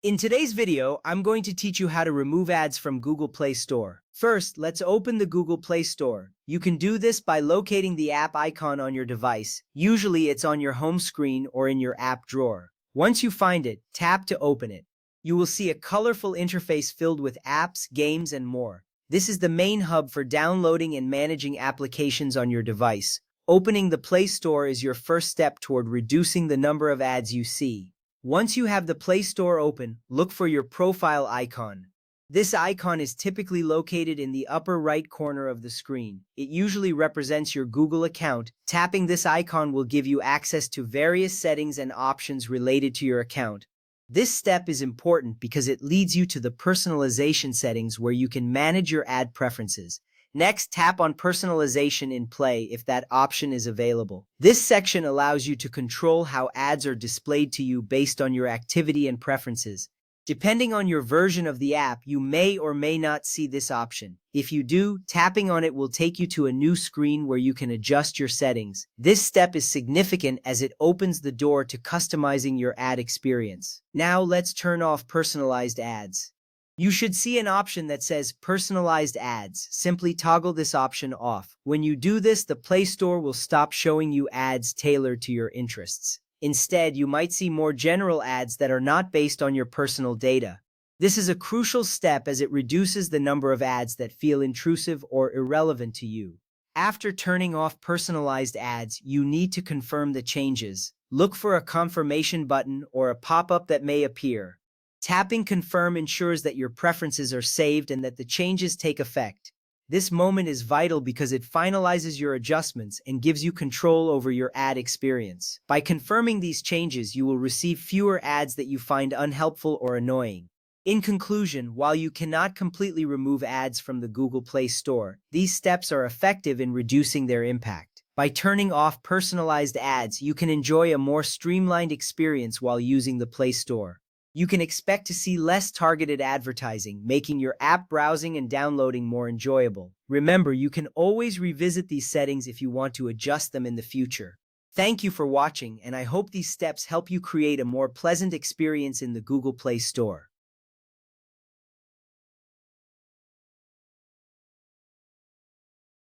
In today's video, I'm going to teach you how to remove ads from Google Play Store. First, let's open the Google Play Store. You can do this by locating the app icon on your device. Usually it's on your home screen or in your app drawer. Once you find it, tap to open it. You will see a colorful interface filled with apps, games, and more. This is the main hub for downloading and managing applications on your device. Opening the Play Store is your first step toward reducing the number of ads you see. Once you have the Play Store open, look for your profile icon. This icon is typically located in the upper right corner of the screen. It usually represents your Google account. Tapping this icon will give you access to various settings and options related to your account. This step is important because it leads you to the personalization settings where you can manage your ad preferences. Next, tap on Personalization in Play if that option is available. This section allows you to control how ads are displayed to you based on your activity and preferences. Depending on your version of the app, you may or may not see this option. If you do, tapping on it will take you to a new screen where you can adjust your settings. This step is significant as it opens the door to customizing your ad experience. Now let's turn off personalized ads. You should see an option that says Personalized Ads. Simply toggle this option off. When you do this, the Play Store will stop showing you ads tailored to your interests. Instead, you might see more general ads that are not based on your personal data. This is a crucial step as it reduces the number of ads that feel intrusive or irrelevant to you. After turning off personalized ads, you need to confirm the changes. Look for a confirmation button or a pop-up that may appear. Tapping Confirm ensures that your preferences are saved and that the changes take effect. This moment is vital because it finalizes your adjustments and gives you control over your ad experience. By confirming these changes, you will receive fewer ads that you find unhelpful or annoying. In conclusion, while you cannot completely remove ads from the Google Play Store, these steps are effective in reducing their impact. By turning off personalized ads, you can enjoy a more streamlined experience while using the Play Store. You can expect to see less targeted advertising, making your app browsing and downloading more enjoyable. Remember, you can always revisit these settings if you want to adjust them in the future. Thank you for watching, and I hope these steps help you create a more pleasant experience in the Google Play Store.